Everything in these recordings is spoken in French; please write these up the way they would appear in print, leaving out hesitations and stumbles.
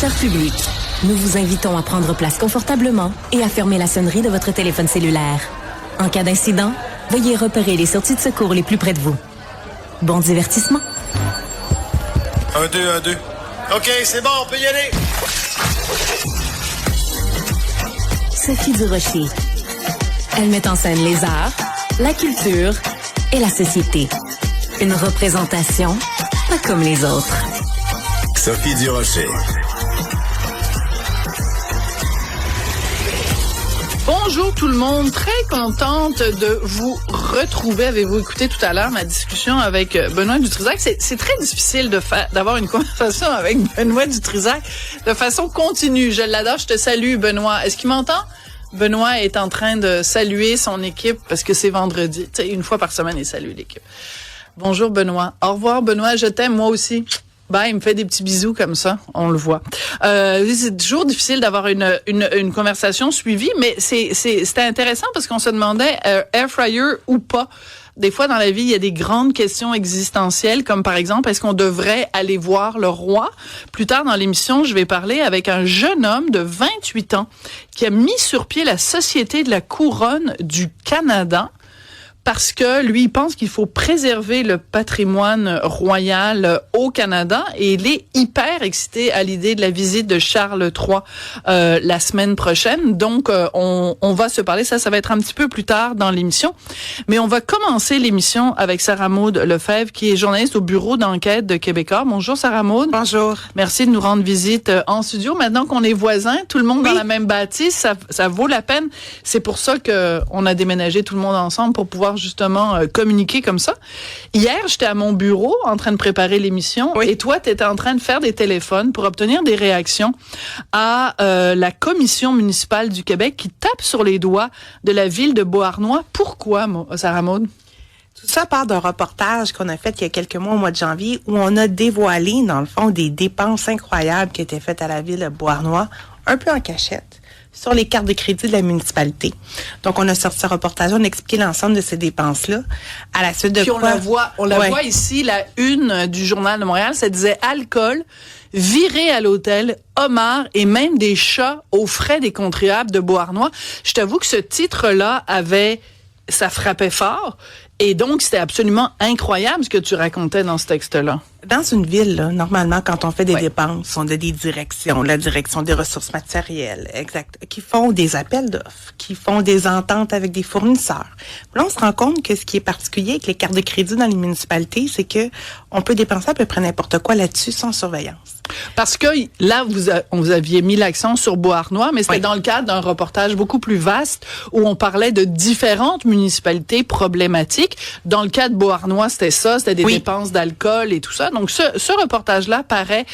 Cher public, nous vous invitons à prendre place confortablement et à fermer la sonnerie de votre téléphone cellulaire. En cas d'incident, veuillez repérer les sorties de secours les plus près de vous. Bon divertissement. 1, 2, 1, 2. OK, c'est bon, on peut y aller. Sophie Durocher. Elle met en scène les arts, la culture et la société. Une représentation pas comme les autres. Sophie Durocher. Bonjour tout le monde, très contente de vous retrouver. Avez-vous écouté tout à l'heure ma discussion avec Benoît Dutrisac? C'est très difficile d'avoir une conversation avec Benoît Dutrisac de façon continue. Je l'adore, je te salue Benoît. Est-ce qu'il m'entend? Benoît est en train de saluer son équipe parce que c'est vendredi. Tu sais, une fois par semaine, il salue l'équipe. Bonjour Benoît. Au revoir Benoît, je t'aime moi aussi. Ben, il me fait des petits bisous comme ça, on le voit. C'est toujours difficile d'avoir une conversation suivie, mais c'était intéressant parce qu'on se demandait air fryer ou pas. Des fois dans la vie, il y a des grandes questions existentielles, comme par exemple, est-ce qu'on devrait aller voir le roi? Plus tard dans l'émission, je vais parler avec un jeune homme de 28 ans qui a mis sur pied la Société de la Couronne du Canada. Parce que lui, il pense qu'il faut préserver le patrimoine royal au Canada et il est hyper excité à l'idée de la visite de Charles III la semaine prochaine. Donc, on va se parler. Ça va être un petit peu plus tard dans l'émission. Mais on va commencer l'émission avec Sarah Maud Lefebvre, qui est journaliste au bureau d'enquête de Québécois. Bonjour Sarah Maud. Bonjour. Merci de nous rendre visite en studio. Maintenant qu'on est voisins, tout le monde dans la même bâtisse, ça vaut la peine. C'est pour ça que on a déménagé tout le monde ensemble pour pouvoir justement communiquer comme ça. Hier, j'étais à mon bureau en train de préparer l'émission et toi, tu étais en train de faire des téléphones pour obtenir des réactions à la Commission municipale du Québec qui tape sur les doigts de la ville de Beauharnois. Pourquoi, Sarah Maud? Tout ça part d'un reportage qu'on a fait il y a quelques mois au mois de janvier où on a dévoilé, dans le fond, des dépenses incroyables qui étaient faites à la ville de Beauharnois, un peu en cachette, sur les cartes de crédit de la municipalité. Donc, on a sorti ce reportage, on a expliqué l'ensemble de ces dépenses-là. À la suite de puis quoi... on la voit ici, la une du Journal de Montréal, ça disait alcool, viré à l'hôtel, homards et même des chats aux frais des contribuables de Beauharnois. Je t'avoue que ce titre-là ça frappait fort. Et donc, c'était absolument incroyable ce que tu racontais dans ce texte-là. Dans une ville, là, normalement, quand on fait des dépenses, on a des directions, la direction des ressources matérielles, exact, qui font des appels d'offres, qui font des ententes avec des fournisseurs. Là, on se rend compte que ce qui est particulier avec les cartes de crédit dans les municipalités, c'est que on peut dépenser à peu près n'importe quoi là-dessus sans surveillance. Parce que là, vous aviez mis l'accent sur Beauharnois, mais c'était dans le cadre d'un reportage beaucoup plus vaste où on parlait de différentes municipalités problématiques. Dans le cas de Beauharnois, c'était des dépenses d'alcool et tout ça. Donc, ce reportage-là paraît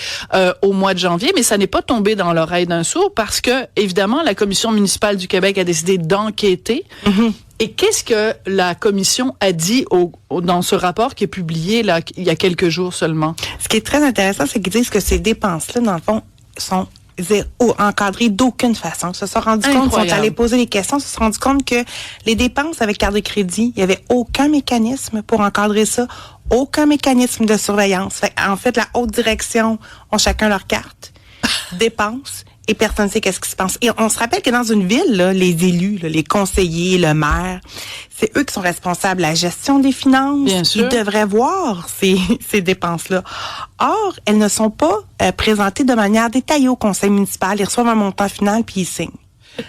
au mois de janvier, mais ça n'est pas tombé dans l'oreille d'un sourd parce que, évidemment, la Commission municipale du Québec a décidé d'enquêter. Mm-hmm. Et qu'est-ce que la commission a dit dans ce rapport qui est publié là il y a quelques jours seulement? Ce qui est très intéressant, c'est qu'ils disent que ces dépenses-là, dans le fond, sont encadrées d'aucune façon. Ils se sont rendus compte, ils sont allés poser des questions, ils se sont rendus compte que les dépenses avec carte de crédit, il y avait aucun mécanisme pour encadrer ça, aucun mécanisme de surveillance. En fait, la haute direction ont chacun leur carte, dépenses, et personne ne sait qu'est-ce qui se passe. Et on se rappelle que dans une ville, là, les élus, là, les conseillers, le maire, c'est eux qui sont responsables de la gestion des finances. Bien sûr. Ils devraient voir ces dépenses-là. Or, elles ne sont pas présentées de manière détaillée au conseil municipal. Ils reçoivent un montant final puis ils signent.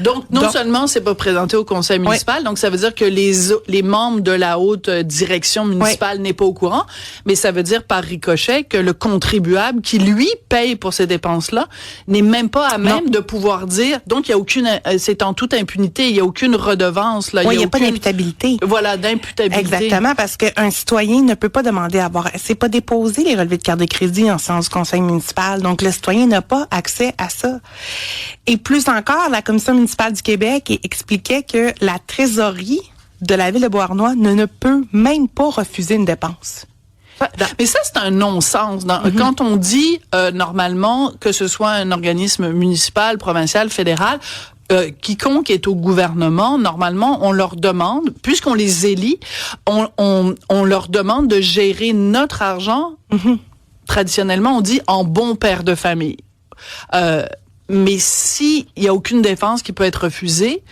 Donc, non seulement c'est pas présenté au conseil municipal, donc ça veut dire que les membres de la haute direction municipale n'est pas au courant, mais ça veut dire par ricochet que le contribuable qui, lui, paye pour ces dépenses-là n'est même pas à même de pouvoir dire, donc il y a aucune, c'est en toute impunité, il y a aucune redevance, là. Oui, il y a pas d'imputabilité. Voilà, d'imputabilité. Exactement, parce qu'un citoyen ne peut pas demander à avoir, c'est pas déposé les relevés de carte de crédit en séance du conseil municipal, donc le citoyen n'a pas accès à ça. Et plus encore, la commission municipale du Québec expliquait que la trésorerie de la ville de Beauharnois ne peut même pas refuser une dépense. Mais ça, c'est un non-sens. Quand on dit, normalement, que ce soit un organisme municipal, provincial, fédéral, quiconque est au gouvernement, normalement, on leur demande, puisqu'on les élit, on leur demande de gérer notre argent. Traditionnellement, on dit en bon père de famille. Mais si il y a aucune dépense qui peut être refusée,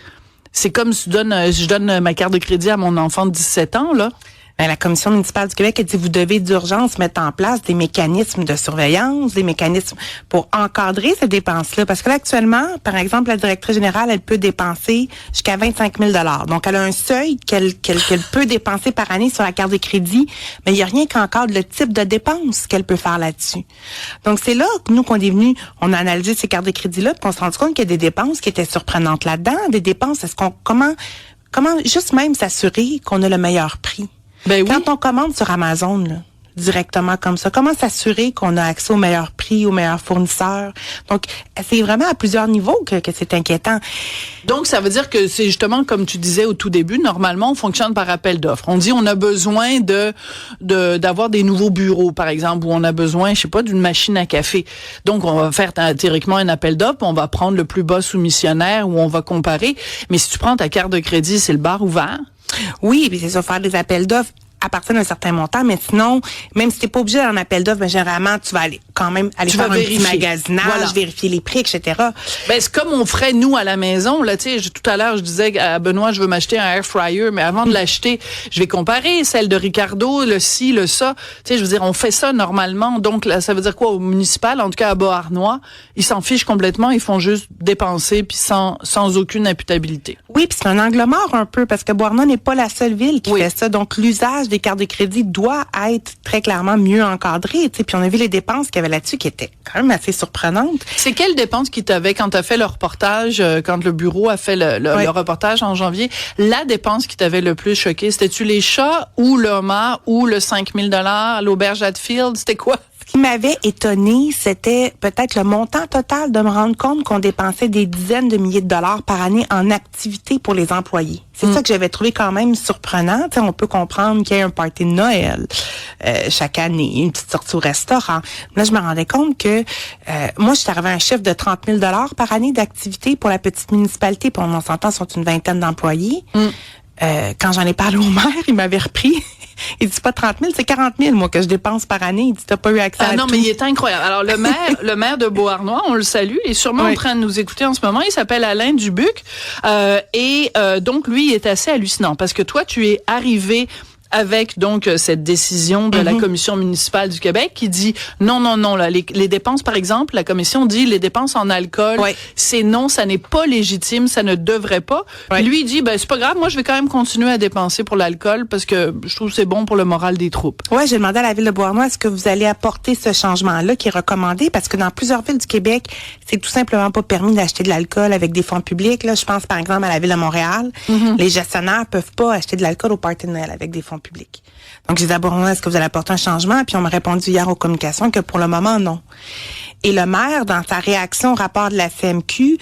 c'est comme si je donne ma carte de crédit à mon enfant de 17 ans, là. Ben, la Commission municipale du Québec a dit vous devez d'urgence mettre en place des mécanismes de surveillance, des mécanismes pour encadrer ces dépenses-là. Parce que là, actuellement, par exemple, la directrice générale, elle peut dépenser jusqu'à 25 000 $. Donc, elle a un seuil qu'elle peut dépenser par année sur la carte de crédit, mais il n'y a rien qui encadre le type de dépenses qu'elle peut faire là-dessus. Donc, c'est là que nous, qu'on est venus, on a analysé ces cartes de crédit-là, puis on s'est rendu compte qu'il y a des dépenses qui étaient surprenantes là-dedans, des dépenses, comment juste même s'assurer qu'on a le meilleur prix? Ben oui. Quand on commande sur Amazon, là, directement comme ça, comment s'assurer qu'on a accès au meilleur prix, aux meilleurs fournisseurs? Donc, c'est vraiment à plusieurs niveaux que c'est inquiétant. Donc, ça veut dire que c'est justement, comme tu disais au tout début, normalement, on fonctionne par appel d'offres. On dit, on a besoin d'avoir des nouveaux bureaux, par exemple, ou on a besoin, je sais pas, d'une machine à café. Donc, on va faire théoriquement un appel d'offres, on va prendre le plus bas soumissionnaire ou on va comparer. Mais si tu prends ta carte de crédit, c'est le bar ouvert. Oui, puis c'est ça, faire des appels d'offres à partir d'un certain montant, mais sinon, même si t'es pas obligé d'un appel d'offres, ben, généralement, tu vas aller faire un petit magasinage, vérifier les prix, etc. Ben, c'est comme on ferait, nous, à la maison, là, tu sais, tout à l'heure, je disais à Benoît, je veux m'acheter un air fryer, mais avant de l'acheter, je vais comparer celle de Ricardo, le ci, le ça. Tu sais, je veux dire, on fait ça normalement. Donc, là, ça veut dire quoi? Au municipal, en tout cas à Beauharnois, ils s'en fichent complètement, ils font juste dépenser, puis sans aucune imputabilité. Oui, puis c'est un angle mort un peu, parce que Beauharnois n'est pas la seule ville qui fait ça. Donc, l'usage des cartes de crédit doit être très clairement mieux encadré. Tu sais, puis on a vu les dépenses qu'il y avait là-dessus qui étaient quand même assez surprenantes. C'est quelles dépenses qui t'avaient quand tu as fait le reportage, quand le bureau a fait le reportage en janvier, la dépense qui t'avait le plus choqué, c'était-tu les chats ou le homard ou le 5 000 $, l'auberge Hatfield, c'était quoi? Ce qui m'avait étonné, c'était peut-être le montant total de me rendre compte qu'on dépensait des dizaines de milliers de dollars par année en activités pour les employés. C'est ça que j'avais trouvé quand même surprenant. T'sais, on peut comprendre qu'il y ait un party de Noël chaque année, une petite sortie au restaurant. Là, je me rendais compte que moi, je suis arrivée à un chiffre de 30 000 $ par année d'activités pour la petite municipalité. Puis on s'entend, sont une vingtaine d'employés. Quand j'en ai parlé au maire, il m'avait repris. Il dit, c'est pas 30 000, c'est 40 000, moi, que je dépense par année. Il dit, t'as pas eu accès à tout. Non, mais il est incroyable. Alors, le maire de Beauharnois, on le salue, il est sûrement en train de nous écouter en ce moment. Il s'appelle Alain Dubuc. Donc, lui, il est assez hallucinant parce que toi, tu es arrivé avec donc cette décision de la Commission municipale du Québec qui dit non, là, les dépenses, par exemple, la Commission dit les dépenses en alcool, c'est non, ça n'est pas légitime, ça ne devrait pas. Puis lui, il dit, ben c'est pas grave, moi je vais quand même continuer à dépenser pour l'alcool parce que je trouve que c'est bon pour le moral des troupes. Ouais, j'ai demandé à la Ville de Beauharnois, est-ce que vous allez apporter ce changement-là qui est recommandé? Parce que dans plusieurs villes du Québec, c'est tout simplement pas permis d'acheter de l'alcool avec des fonds publics. Là, je pense par exemple à la Ville de Montréal. Les gestionnaires peuvent pas acheter de l'alcool au party de Noël avec des fonds public. Donc, j'ai dit d'abord, est-ce que vous allez apporter un changement? Puis on m'a répondu hier aux communications que pour le moment, non. Et le maire, dans sa réaction au rapport de la CMQ,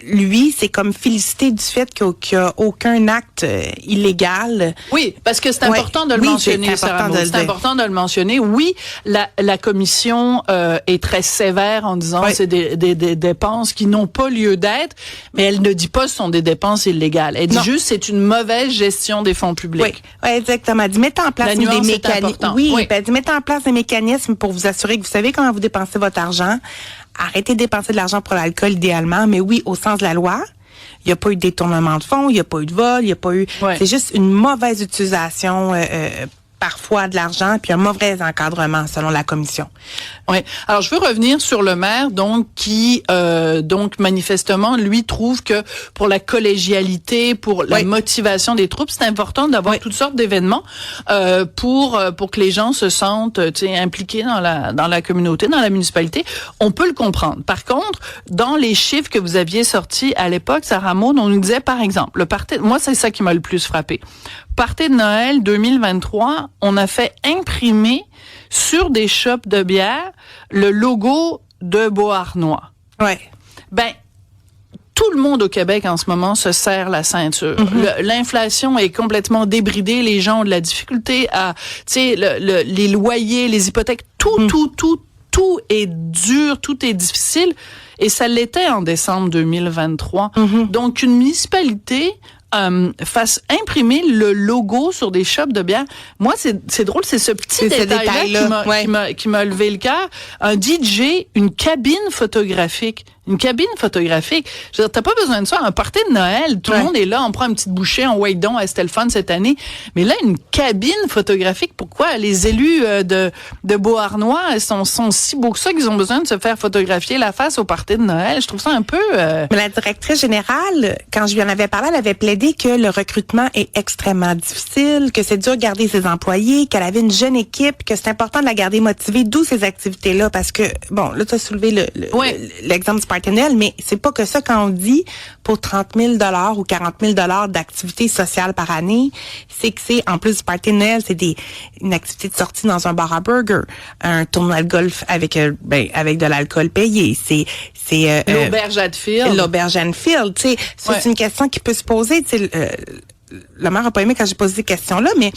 lui, c'est comme félicité du fait qu'il n'y a aucun acte illégal. Oui, parce que c'est important de le mentionner, Sarah Maud. C'est important de le mentionner. Oui, la commission est très sévère en disant c'est des dépenses qui n'ont pas lieu d'être, mais elle ne dit pas que ce sont des dépenses illégales. Elle dit juste c'est une mauvaise gestion des fonds publics. Oui, exactement. Elle dit mettez en place des mécanismes. Oui, oui. Elle dit mettez en place des mécanismes pour vous assurer que vous savez comment vous dépensez votre argent. Arrêtez de dépenser de l'argent pour l'alcool idéalement, mais oui, au sens de la loi. Il n'y a pas eu de détournement de fonds, il n'y a pas eu de vol, il n'y a pas eu... C'est juste une mauvaise utilisation parfois de l'argent, puis un mauvais encadrement selon la commission. Oui. Alors je veux revenir sur le maire donc qui donc manifestement lui trouve que pour la collégialité, pour la motivation des troupes, c'est important d'avoir toutes sortes d'événements pour que les gens se sentent impliqués dans la communauté, dans la municipalité. On peut le comprendre. Par contre, dans les chiffres que vous aviez sortis à l'époque, Sarah Maud, on nous disait par exemple le party, moi c'est ça qui m'a le plus frappé. Party de Noël 2023, on a fait imprimer sur des shops de bière le logo de Beauharnois. Ouais. Ben, tout le monde au Québec en ce moment se serre la ceinture. L'inflation est complètement débridée, les gens ont de la difficulté à, les loyers, les hypothèques, tout est dur, tout est difficile, et ça l'était en décembre 2023. Donc, une municipalité fassent imprimer le logo sur des shops de bière. Moi, c'est drôle, c'est ce petit détail-là qui m'a levé le cœur. Un DJ, une cabine photographique. Une cabine photographique. Je veux dire, t'as pas besoin de ça. Un party de Noël, tout le monde est là, on prend une petite bouchée, on wait donc, c'était le fun cette année. Mais là, une cabine photographique, pourquoi? Les élus de Beauharnois sont si beaux que ça qu'ils ont besoin de se faire photographier la face au party de Noël. Je trouve ça un peu... Mais la directrice générale, quand je lui en avais parlé, elle avait plaidé que le recrutement est extrêmement difficile, que c'est dur de garder ses employés, qu'elle avait une jeune équipe, que c'est important de la garder motivée, d'où ces activités-là, parce que, bon, là, tu as soulevé l'exemple du party de Noël, mais c'est pas que ça quand on dit pour 30 000 $ ou 40 000 $, d'activités sociales par année, c'est que c'est, en plus du party de Noël, c'est une activité de sortie dans un bar à burger, un tournoi de golf avec de l'alcool payé, c'est l'auberge Hadfield. L'auberge Hadfield, tu sais, c'est une question qui peut se poser, tu sais, le maire a pas aimé quand j'ai posé ces questions-là, mais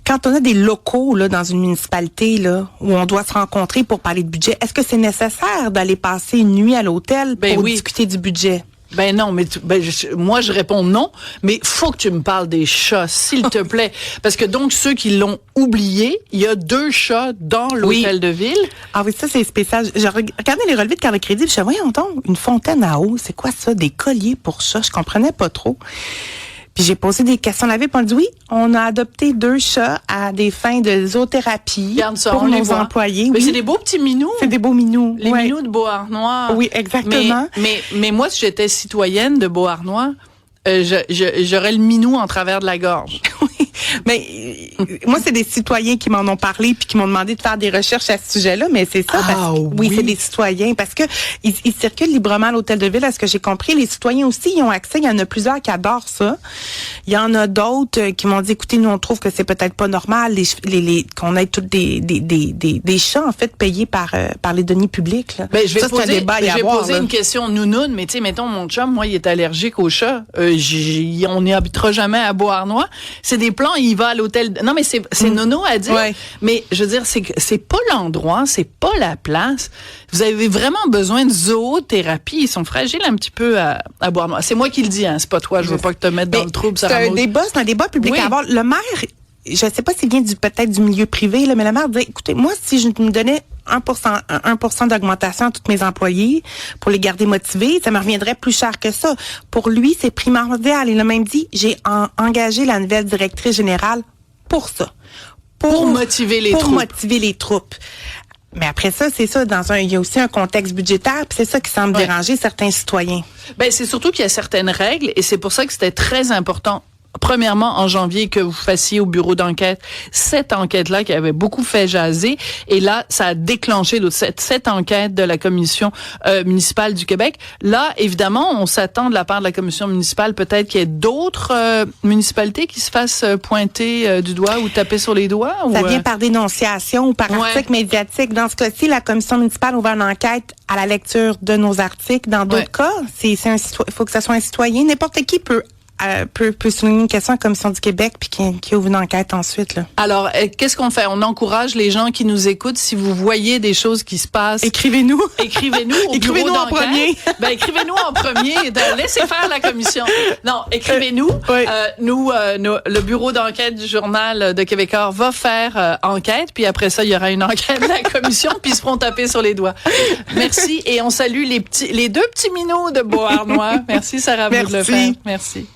quand on a des locaux là dans une municipalité là où on doit se rencontrer pour parler de budget, est-ce que c'est nécessaire d'aller passer une nuit à l'hôtel pour discuter du budget? Ben non, mais moi je réponds non, mais faut que tu me parles des chats, s'il te plaît, parce que donc ceux qui l'ont oublié, il y a 2 chats dans l'hôtel de ville. Ah oui, ça c'est spécial. J'ai regardé les relevés de carte de crédit, je me suis dit, voyons donc, une fontaine à eau, c'est quoi ça, des colliers pour chats, je comprenais pas trop. Puis j'ai posé des questions à la ville, puis on dit oui, on a adopté 2 chats à des fins de zoothérapie pour nos employés. Mais oui. C'est des beaux petits minous. C'est des beaux minous. Les minous de Beauharnois. Oui, exactement. Mais moi, si j'étais citoyenne de Beauharnois, j'aurais le minou en travers de la gorge. Oui, mais moi, c'est des citoyens qui m'en ont parlé puis qui m'ont demandé de faire des recherches à ce sujet-là, mais c'est ça. Oui, c'est des citoyens parce que ils circulent librement à l'hôtel de ville, à ce que j'ai compris. Les citoyens aussi, ils ont accès. Il y en a plusieurs qui adorent ça. Il y en a d'autres qui m'ont dit, écoutez, nous, on trouve que c'est peut-être pas normal qu'on ait toutes des chats, en fait, payés par les deniers publics, là. Ben, je vais poser une question nounoune, mais tu sais, mettons, mon chum, moi, il est allergique aux chats. On n'y habitera jamais à Beauharnois. C'est des plans, il va à l'hôtel. Non, mais c'est nono à dire. Ouais. Mais je veux dire, c'est pas l'endroit, c'est pas la place. Vous avez vraiment besoin de zoothérapie. Ils sont fragiles un petit peu à Beauharnois. C'est moi qui le dis, hein. C'est pas toi. Je veux pas que te mettes dans le trouble. C'est un débat public à avoir. Le maire, je sais pas s'il vient peut-être du milieu privé, là, mais le maire dit, écoutez, moi, si je me donnais 1% d'augmentation à tous mes employés pour les garder motivés, ça me reviendrait plus cher que ça. Pour lui, c'est primordial. Il a même dit, j'ai engagé la nouvelle directrice générale pour ça. Pour motiver les troupes. Mais après ça, c'est ça, il y a aussi un contexte budgétaire, puis c'est ça qui semble déranger certains citoyens. Ben, c'est surtout qu'il y a certaines règles, et c'est pour ça que c'était très important. Premièrement, en janvier, que vous fassiez au bureau d'enquête cette enquête-là qui avait beaucoup fait jaser. Et là, ça a déclenché cette enquête de la commission municipale du Québec. Là, évidemment, on s'attend de la part de la commission municipale peut-être qu'il y ait d'autres municipalités qui se fassent pointer du doigt ou taper sur les doigts. Ça vient par dénonciation ou par article médiatique. Dans ce cas-ci, la commission municipale ouvre une enquête à la lecture de nos articles. Dans d'autres cas, il faut que ça soit un citoyen. N'importe qui peut souligner une question à la Commission du Québec puis qui ouvre une enquête ensuite, là. Alors, qu'est-ce qu'on fait? On encourage les gens qui nous écoutent. Si vous voyez des choses qui se passent, écrivez-nous. Écrivez-nous au bureau d'enquête. En premier. Ben, écrivez-nous en premier. Laissez faire la commission. Non, écrivez-nous. Le bureau d'enquête du Journal de Québécois va faire enquête. Puis après ça, il y aura une enquête de la commission puis ils se feront taper sur les doigts. Merci. Et on salue les 2 petits minots de Beauharnois. Merci, Sarah. Merci. De le faire. Merci.